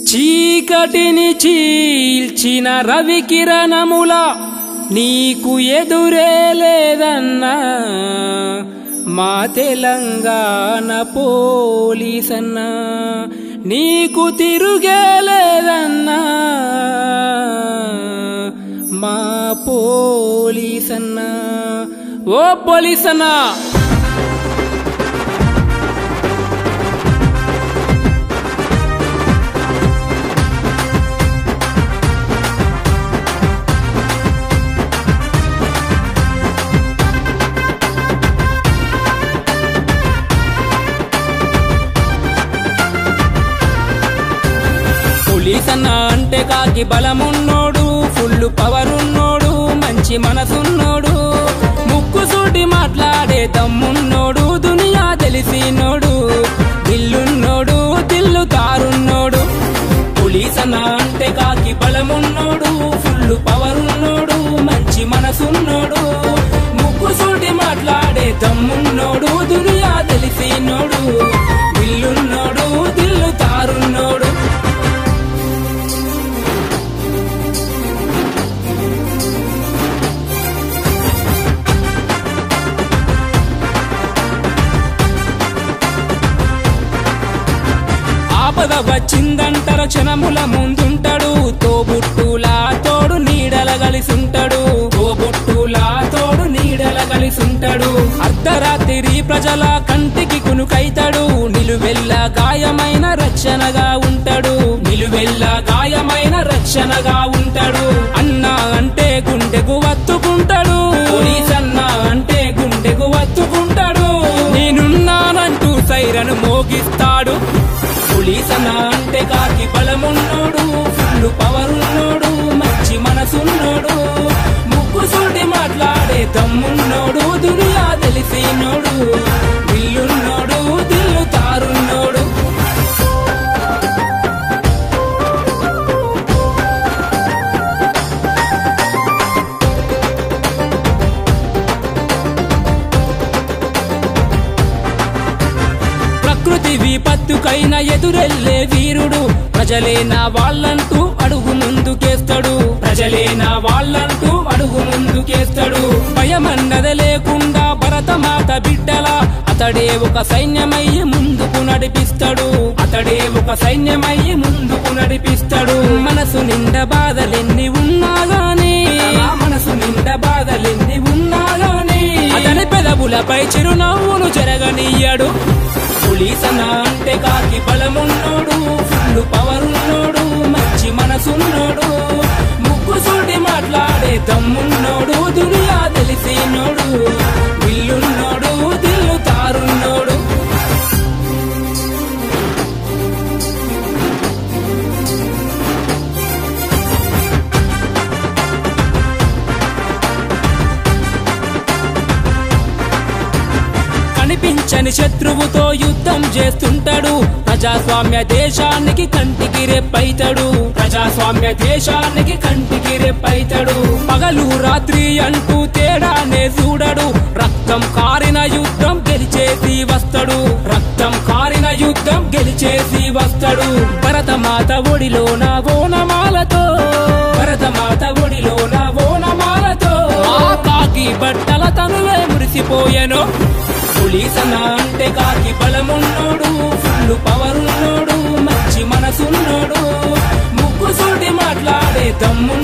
చీకటిని చీల్చిన రవికిరణముల నీకు ఎదురే లేదన్నా మా తెలంగాణ పోలీసన్నా నీకు తిరుగే లేదన్నా మా పోలీసన్నా ఓ పోలీసన్నా పోలీసన్నా అంటే కాకి బలమున్నోడు ఫుల్ పవర్ ఉన్నోడు మంచి మనసున్నోడు ముక్కుసూటి మాట్లాడే దమ్మున్నోడు దునియా తెలిసినోడు దిల్లున్నోడు దిల్లు తారున్నోడు పోలీసన్నా అంటే కాకి బలమున్నోడు ఫుల్ పవర్ ఉన్నోడు మంచి మనసున్నోడు ముక్కుసూటి మాట్లాడే దమ్మున్నోడు దునియా తెలిసినోడు దిల్లున్నోడు దిల్లు తారున్నోడు ఆపద వచ్చిందంటారు క్షణముల ముందుంటాడు తోబుట్టులా తోడు నీడల కలిసుంటాడు తోబుట్టులా తోడు నీడల కలిసుంటాడు అర్ధరాత్రి ప్రజల కంటికి కునుకైతాడు నిలువెల్ల గాయమైన రక్షణగా ఉంటాడు నిలువెల్ల గాయమైన రక్షణగా ఉంటాడు అన్నా అంటే గుండెకు వత్తుకుంటాడు పోలీసన్నా అంటే గుండెకు వత్తుకుంటాడు నేనున్నానంటూ సైరను మోగిస్తాడు పోలీసన్నా అంటే కాకి బలమున్నోడు ఫుల్ పవర్ ఉన్నోడు మంచి మనసున్నోడు ముక్కుసూటి మాట్లాడే దమ్మున్నోడు దునియా తెలిసినోడు దిల్లున్నోడు దిల్లు తారున్నోడు ప్రకృతి విపత్తుకైన ఎదురెళ్లే వీరుడు ప్రజలే నా వాళ్ళంటూ అడుగు ముందుకేస్తాడు ప్రజలే నా వాళ్ళంటూ అడుగు ముందుకేస్తాడు భయమన్నది లేకుండా భరతమాత బిడ్డల అతడే ఒక సైన్యమయ్యి ముందుకు నడిపిస్తాడు అతడే ఒక సైన్యమయ్యి ముందుకు నడిపిస్తాడు మనసు నిండా బాధలెన్ని ఉన్నా గానీ మనసు నిండా బాధలెన్ని ఉన్నా గానీ అతని పెదవులపై చిరునవ్వును జరగనీయడు పోలీసన్నా అంటే కాకి బలమున్నోడు ఫుల్ పవర్ ఉన్నోడు మంచి మనసున్నోడు ముక్కుసూటి మాట్లాడే దమ్మున్నోడు దునియా తెలిసినోడు దిల్లున్నోడు దిల్లు తారున్నోడు కనిపించని శత్రువుతో యుద్ధం చేస్తుంటాడు ప్రజాస్వామ్య దేశానికి కంటికి రెప్పైతాడు ప్రజాస్వామ్య దేశానికి కంటికి రెప్పైతాడు పగలు రాత్రి అంటూ తేడానే చూడడు రక్తం కారిన యుద్ధం గెలిచేసి వస్తాడు రక్తం కారిన యుద్ధం గెలిచేసి వస్తాడు భరతమాత ఒడిలో నా ఓనమాలతో భరతమాత ఒడిలో నా ఓనమాలతో ఆ కాకి బట్టల తనువే మురిసిపోయెను పోలీసన్నా అంటే కాకి బలమున్నోడు ఫుల్ పవర్ ఉన్నోడు మంచి మనసున్నోడు ముక్కుసూటి మాట్లాడే దమ్ము